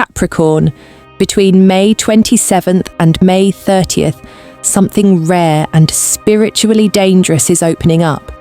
Capricorn, between May 27th and May 30th, something rare and spiritually dangerous is opening up.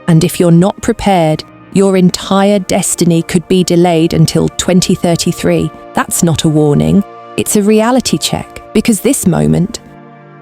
And if you're not prepared, your entire destiny could be delayed until 2033. That's not a warning. It's a reality check, because this moment,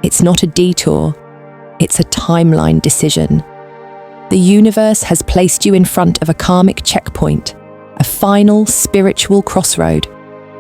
it's not a detour, it's a timeline decision. The universe has placed you in front of a karmic checkpoint, a final spiritual crossroad,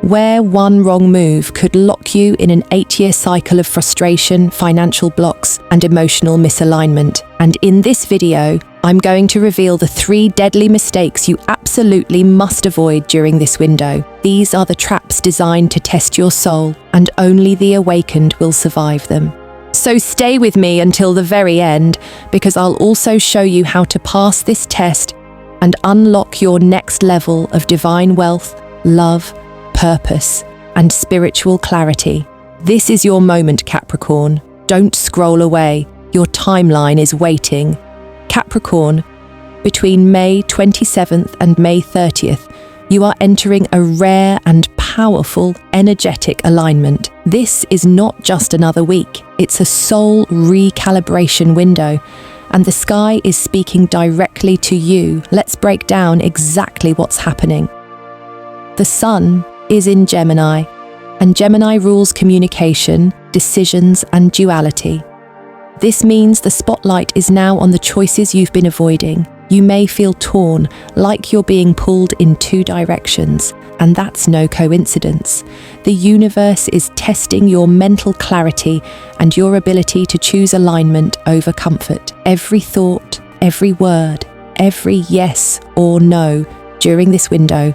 where one wrong move could lock you in an 8-year cycle of frustration, financial blocks, and emotional misalignment. And in this video, I'm going to reveal the 3 deadly mistakes you absolutely must avoid during this window. These are the traps designed to test your soul, and only the awakened will survive them. So stay with me until the very end, because I'll also show you how to pass this test and unlock your next level of divine wealth, love, purpose, and spiritual clarity. This is your moment, Capricorn. Don't scroll away. Your timeline is waiting. Capricorn, between May 27th and May 30th, you are entering a rare and powerful energetic alignment. This is not just another week. It's a soul recalibration window, and the sky is speaking directly to you. Let's break down exactly what's happening. The sun is in Gemini, and Gemini rules communication, decisions, and duality. This means the spotlight is now on the choices you've been avoiding. You may feel torn, like you're being pulled in 2 directions, and that's no coincidence. The universe is testing your mental clarity and your ability to choose alignment over comfort. Every thought, every word, every yes or no during this window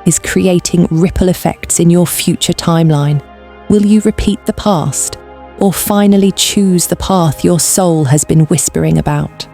is creating ripple effects in your future timeline. Will you repeat the past, or finally choose the path your soul has been whispering about?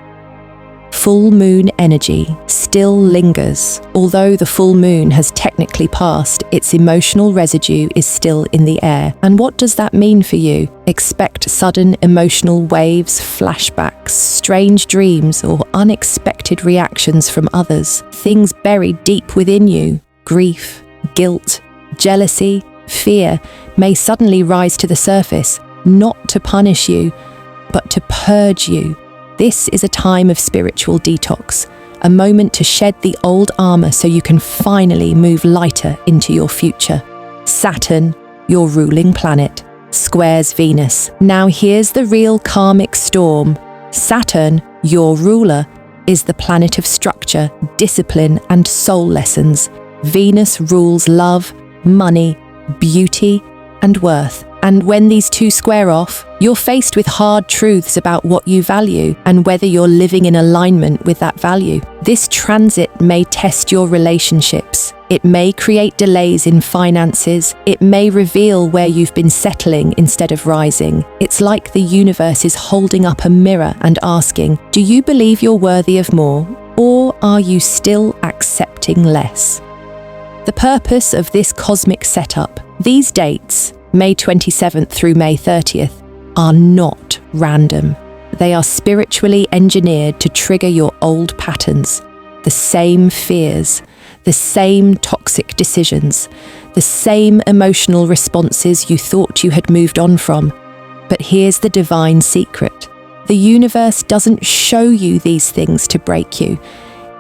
Full moon energy still lingers. Although the full moon has technically passed, its emotional residue is still in the air. And what does that mean for you? Expect sudden emotional waves, flashbacks, strange dreams, or unexpected reactions from others. Things buried deep within you. Grief, guilt, jealousy, fear may suddenly rise to the surface, not to punish you, but to purge you. This is a time of spiritual detox, a moment to shed the old armor so you can finally move lighter into your future. Saturn, your ruling planet, squares Venus. Now here's the real karmic storm. Saturn, your ruler, is the planet of structure, discipline, and soul lessons. Venus rules love, money, beauty, and worth. And when these 2 square off, you're faced with hard truths about what you value and whether you're living in alignment with that value. This transit may test your relationships. It may create delays in finances. It may reveal where you've been settling instead of rising. It's like the universe is holding up a mirror and asking, do you believe you're worthy of more, or are you still accepting less? The purpose of this cosmic setup, these dates, May 27th through May 30th, are not random. They are spiritually engineered to trigger your old patterns, the same fears, the same toxic decisions, the same emotional responses you thought you had moved on from. But here's the divine secret. The universe doesn't show you these things to break you.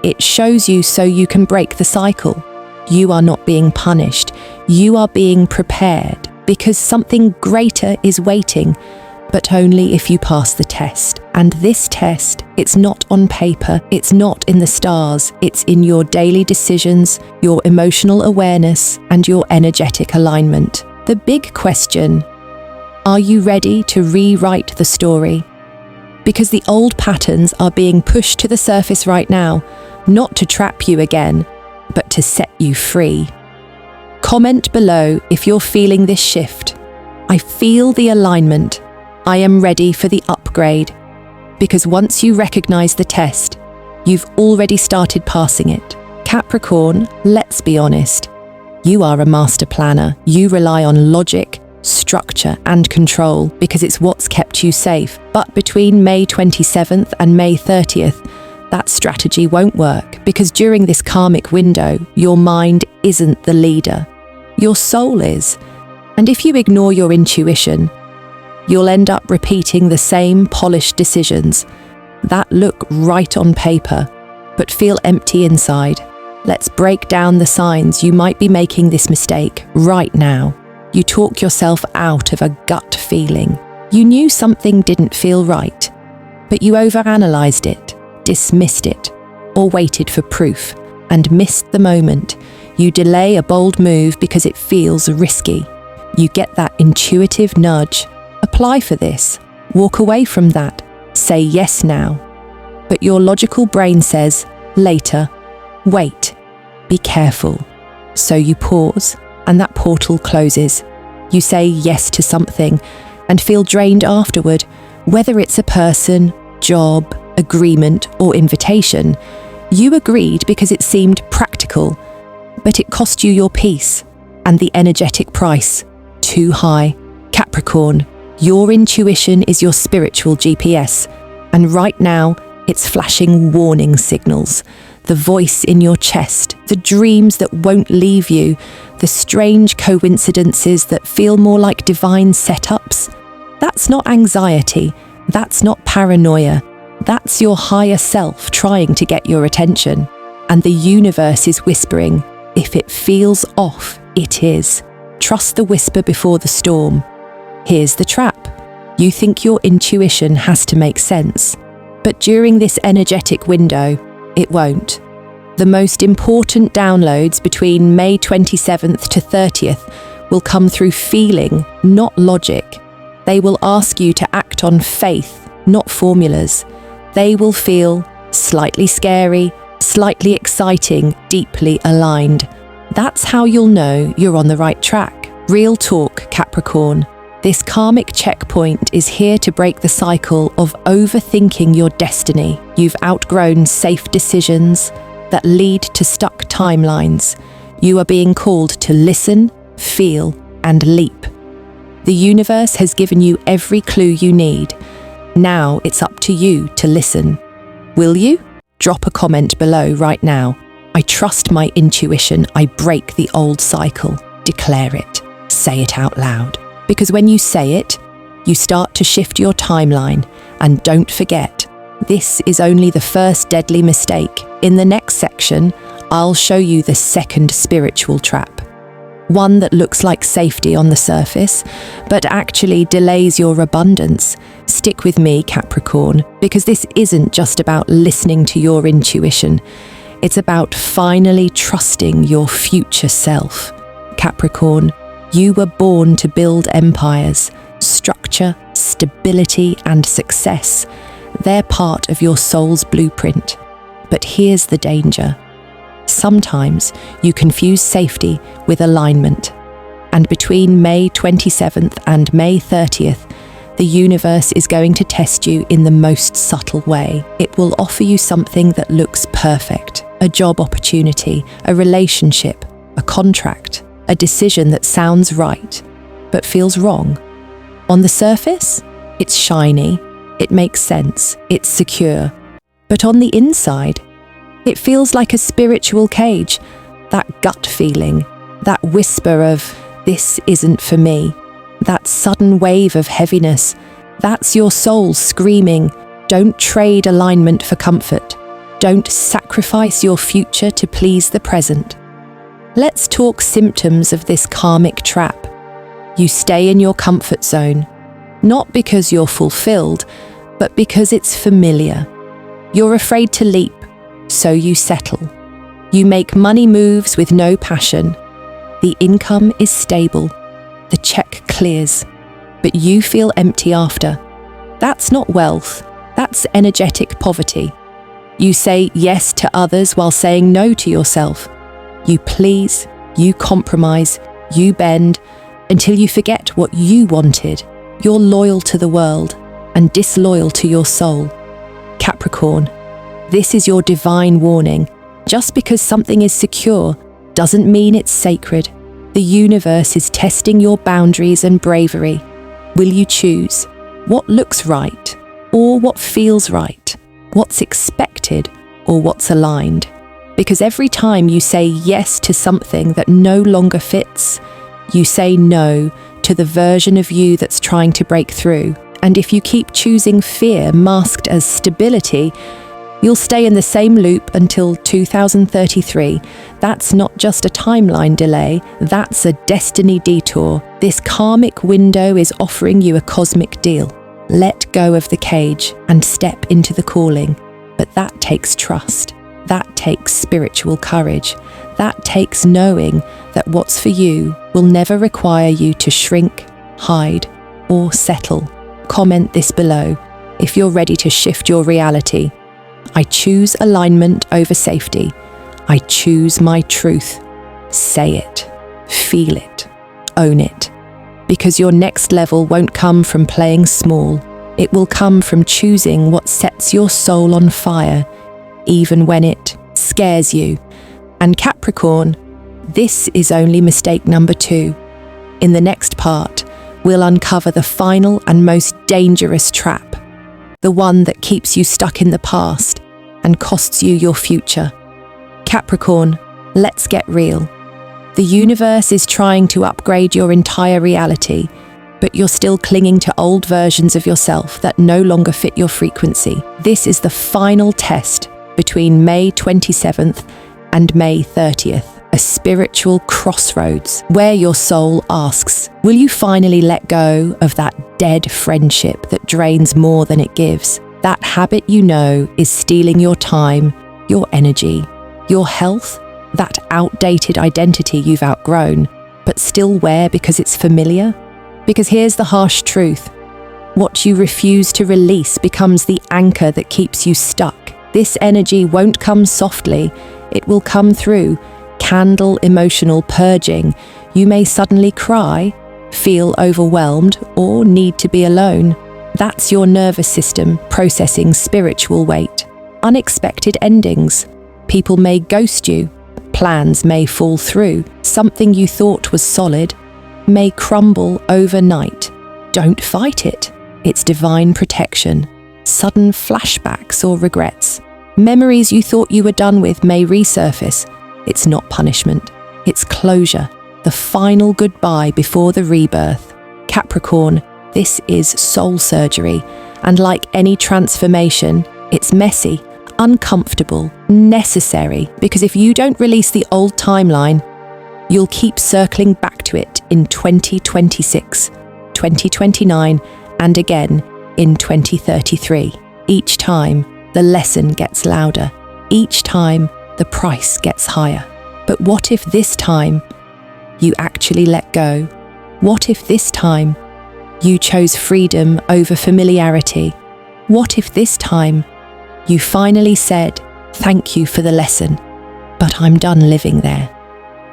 It shows you so you can break the cycle. You are not being punished. You are being prepared, because something greater is waiting, but only if you pass the test. And this test, it's not on paper, it's not in the stars, it's in your daily decisions, your emotional awareness, and your energetic alignment. The big question, are you ready to rewrite the story? Because the old patterns are being pushed to the surface right now, not to trap you again, but to set you free. Comment below if you're feeling this shift. I feel the alignment. I am ready for the upgrade. Because once you recognize the test, you've already started passing it. Capricorn, let's be honest. You are a master planner. You rely on logic, structure, and control because it's what's kept you safe. But between May 27th and May 30th, that strategy won't work because during this karmic window, your mind isn't the leader. Your soul is. And if you ignore your intuition, you'll end up repeating the same polished decisions that look right on paper, but feel empty inside. Let's break down the signs you might be making this mistake right now. You talk yourself out of a gut feeling. You knew something didn't feel right, but you overanalyzed it, dismissed it, or waited for proof and missed the moment. You delay a bold move because it feels risky. You get that intuitive nudge. Apply for this. Walk away from that. Say yes now. But your logical brain says, later, wait, be careful. So you pause, and that portal closes. You say yes to something and feel drained afterward, whether it's a person, job, agreement, or invitation. You agreed because it seemed practical, but it cost you your peace and the energetic price. Too high. Capricorn, your intuition is your spiritual GPS, and right now it's flashing warning signals. The voice in your chest, the dreams that won't leave you, the strange coincidences that feel more like divine setups. That's not anxiety, that's not paranoia, that's your higher self trying to get your attention. And the universe is whispering, if it feels off, it is. Trust the whisper before the storm. Here's the trap. You think your intuition has to make sense, but during this energetic window, it won't. The most important downloads between May 27th to 30th will come through feeling, not logic. They will ask you to act on faith, not formulas. They will feel slightly scary, slightly exciting, deeply aligned. That's how you'll know you're on the right track. Real talk, Capricorn. This karmic checkpoint is here to break the cycle of overthinking your destiny. You've outgrown safe decisions that lead to stuck timelines. You are being called to listen, feel, and leap. The universe has given you every clue you need. Now it's up to you to listen. Will you? Drop a comment below right now. I trust my intuition. I break the old cycle. Declare it. Say it out loud. Because when you say it, you start to shift your timeline. And don't forget, this is only the first deadly mistake. In the next section, I'll show you the second spiritual trap. One that looks like safety on the surface, but actually delays your abundance. Stick with me, Capricorn, because this isn't just about listening to your intuition. It's about finally trusting your future self. Capricorn, you were born to build empires. Structure, stability, and success. They're part of your soul's blueprint. But here's the danger. Sometimes you confuse safety with alignment. And between May 27th and May 30th, the universe is going to test you in the most subtle way. It will offer you something that looks perfect. A job opportunity, a relationship, a contract, a decision that sounds right, but feels wrong. On the surface, it's shiny, it makes sense, it's secure. But on the inside, it feels like a spiritual cage, that gut feeling, that whisper of, this isn't for me, that sudden wave of heaviness. That's your soul screaming, don't trade alignment for comfort. Don't sacrifice your future to please the present. Let's talk symptoms of this karmic trap. You stay in your comfort zone, not because you're fulfilled, but because it's familiar. You're afraid to leap, so you settle. You make money moves with no passion. The income is stable. The check clears, but you feel empty after. That's not wealth, that's energetic poverty. You say yes to others while saying no to yourself. You please, you compromise, you bend, until you forget what you wanted. You're loyal to the world and disloyal to your soul. Capricorn, this is your divine warning. Just because something is secure doesn't mean it's sacred. The universe is testing your boundaries and bravery. Will you choose what looks right or what feels right? What's expected or what's aligned? Because every time you say yes to something that no longer fits, You say no to the version of you that's trying to break through. And if you keep choosing fear masked as stability, you'll stay in the same loop until 2033. That's not just a timeline delay, that's a destiny detour. This karmic window is offering you a cosmic deal. Let go of the cage and step into the calling. But that takes trust. That takes spiritual courage. That takes knowing that what's for you will never require you to shrink, hide, or settle. Comment this below if you're ready to shift your reality. I choose alignment over safety. I choose my truth. Say it, feel it, own it. Because your next level won't come from playing small. It will come from choosing what sets your soul on fire, even when it scares you. And Capricorn, this is only mistake number 2. In the next part, we'll uncover the final and most dangerous trap, the one that keeps you stuck in the past and costs you your future. Capricorn, let's get real. The universe is trying to upgrade your entire reality, but you're still clinging to old versions of yourself that no longer fit your frequency. This is the final test between May 27th and May 30th. A spiritual crossroads where your soul asks, will you finally let go of that dead friendship that drains more than it gives? That habit you know is stealing your time, your energy, your health, that outdated identity you've outgrown, but still wear because it's familiar? Because here's the harsh truth. What you refuse to release becomes the anchor that keeps you stuck. This energy won't come softly, it will come through candle emotional purging. You may suddenly cry, feel overwhelmed, or need to be alone. That's your nervous system processing spiritual weight. Unexpected endings. People may ghost you. Plans may fall through. Something you thought was solid may crumble overnight. Don't fight it. It's divine protection. Sudden flashbacks or regrets. Memories you thought you were done with may resurface. It's not punishment, it's closure, the final goodbye before the rebirth. Capricorn, this is soul surgery, and like any transformation, it's messy, uncomfortable, necessary, because if you don't release the old timeline, you'll keep circling back to it in 2026, 2029, and again in 2033. Each time, the lesson gets louder. Each time, the price gets higher. But what if this time you actually let go? What if this time you chose freedom over familiarity? What if this time you finally said, thank you for the lesson, but I'm done living there?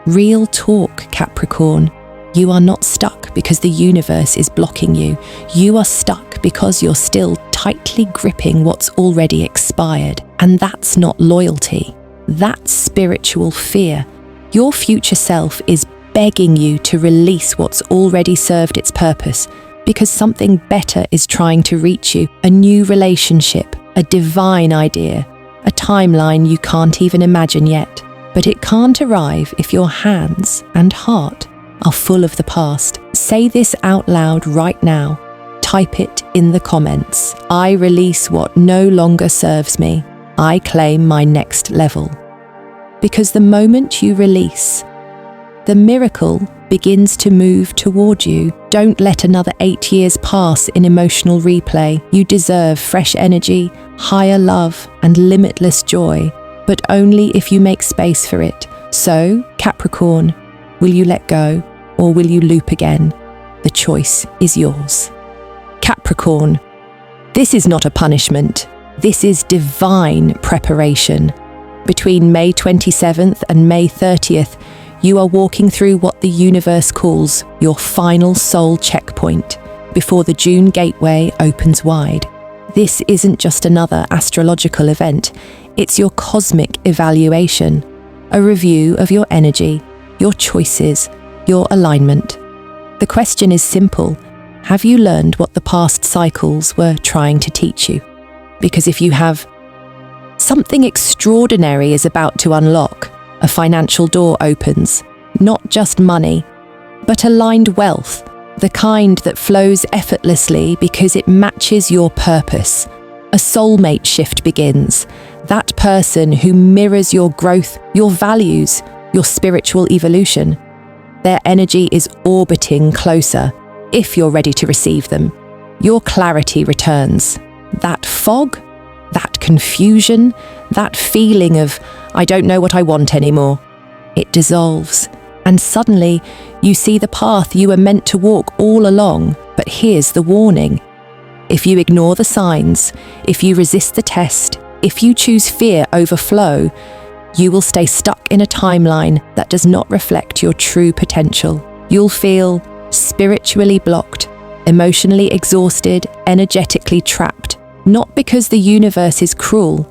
Real talk, Capricorn. You are not stuck because the universe is blocking you. You are stuck because you're still tightly gripping what's already expired. And that's not loyalty. That's spiritual fear. Your future self is begging you to release what's already served its purpose because something better is trying to reach you. A new relationship, a divine idea, a timeline you can't even imagine yet. But it can't arrive if your hands and heart are full of the past. Say this out loud right now. Type it in the comments. I release what no longer serves me. I claim my next level. Because the moment you release, the miracle begins to move toward you. Don't let another 8 years pass in emotional replay. You deserve fresh energy, higher love, and limitless joy, but only if you make space for it. So, Capricorn, will you let go or will you loop again? The choice is yours. Capricorn, this is not a punishment. This is divine preparation. Between May 27th and May 30th, you are walking through what the universe calls your final soul checkpoint before the June gateway opens wide. This isn't just another astrological event, it's your cosmic evaluation, a review of your energy, your choices, your alignment. The question is simple: have you learned what the past cycles were trying to teach you? Because if you have, something extraordinary is about to unlock. A financial door opens, not just money, but aligned wealth, the kind that flows effortlessly because it matches your purpose. A soulmate shift begins, that person who mirrors your growth, your values, your spiritual evolution. Their energy is orbiting closer, if you're ready to receive them. Your clarity returns. That fog, that confusion, that feeling of, I don't know what I want anymore. It dissolves, and suddenly you see the path you were meant to walk all along. But here's the warning. If you ignore the signs, if you resist the test, if you choose fear over flow, you will stay stuck in a timeline that does not reflect your true potential. You'll feel spiritually blocked, emotionally exhausted, energetically trapped, not because the universe is cruel,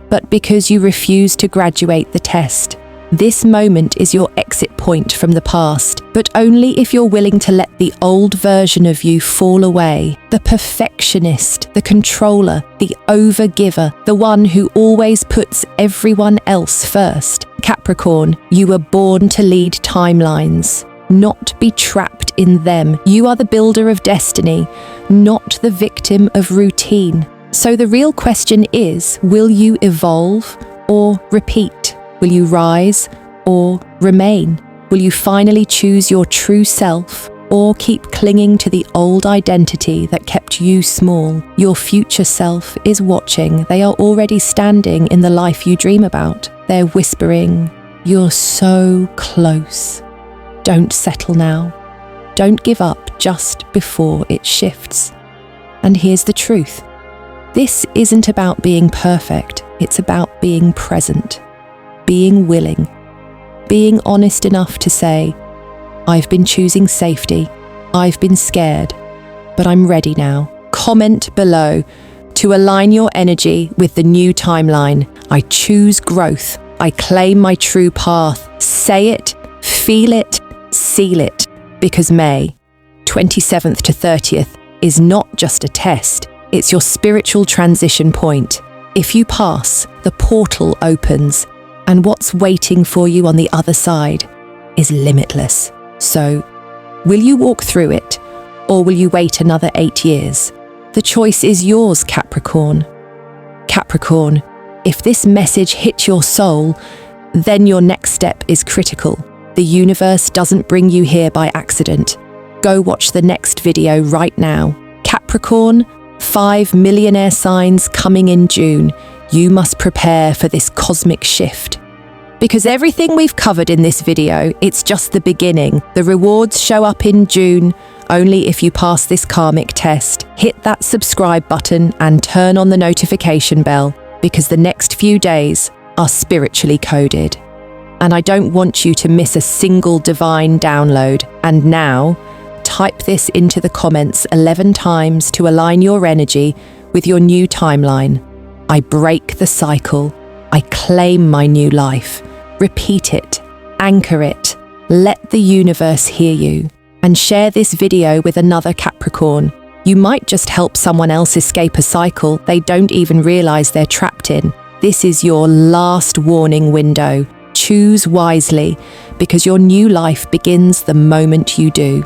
but because you refuse to graduate the test. This moment is your exit point from the past, but only if you're willing to let the old version of you fall away. The perfectionist, the controller, the overgiver, the one who always puts everyone else first. Capricorn, you were born to lead timelines, not be trapped in them. You are the builder of destiny, not the victim of routine. So the real question is, will you evolve or repeat? Will you rise or remain? Will you finally choose your true self or keep clinging to the old identity that kept you small? Your future self is watching. They are already standing in the life you dream about. They're whispering, "You're so close." Don't settle now. Don't give up just before it shifts. And here's the truth. This isn't about being perfect. It's about being present. Being willing, being honest enough to say, I've been choosing safety, I've been scared, but I'm ready now. Comment below to align your energy with the new timeline. I choose growth. I claim my true path. Say it, feel it, seal it, because May 27th to 30th is not just a test, it's your spiritual transition point. If you pass, the portal opens, and what's waiting for you on the other side is limitless. So, will you walk through it, or will you wait another 8 years? The choice is yours, Capricorn. Capricorn, if this message hit your soul, then your next step is critical. The universe doesn't bring you here by accident. Go watch the next video right now. Capricorn, 5 millionaire signs coming in June. You must prepare for this cosmic shift. Because everything we've covered in this video, it's just the beginning. The rewards show up in June, only if you pass this karmic test. Hit that subscribe button and turn on the notification bell, because the next few days are spiritually coded. And I don't want you to miss a single divine download. And now, type this into the comments 11 times to align your energy with your new timeline. I break the cycle. I claim my new life. Repeat it. Anchor it. Let the universe hear you. And share this video with another Capricorn. You might just help someone else escape a cycle they don't even realize they're trapped in. This is your last warning window. Choose wisely, because your new life begins the moment you do.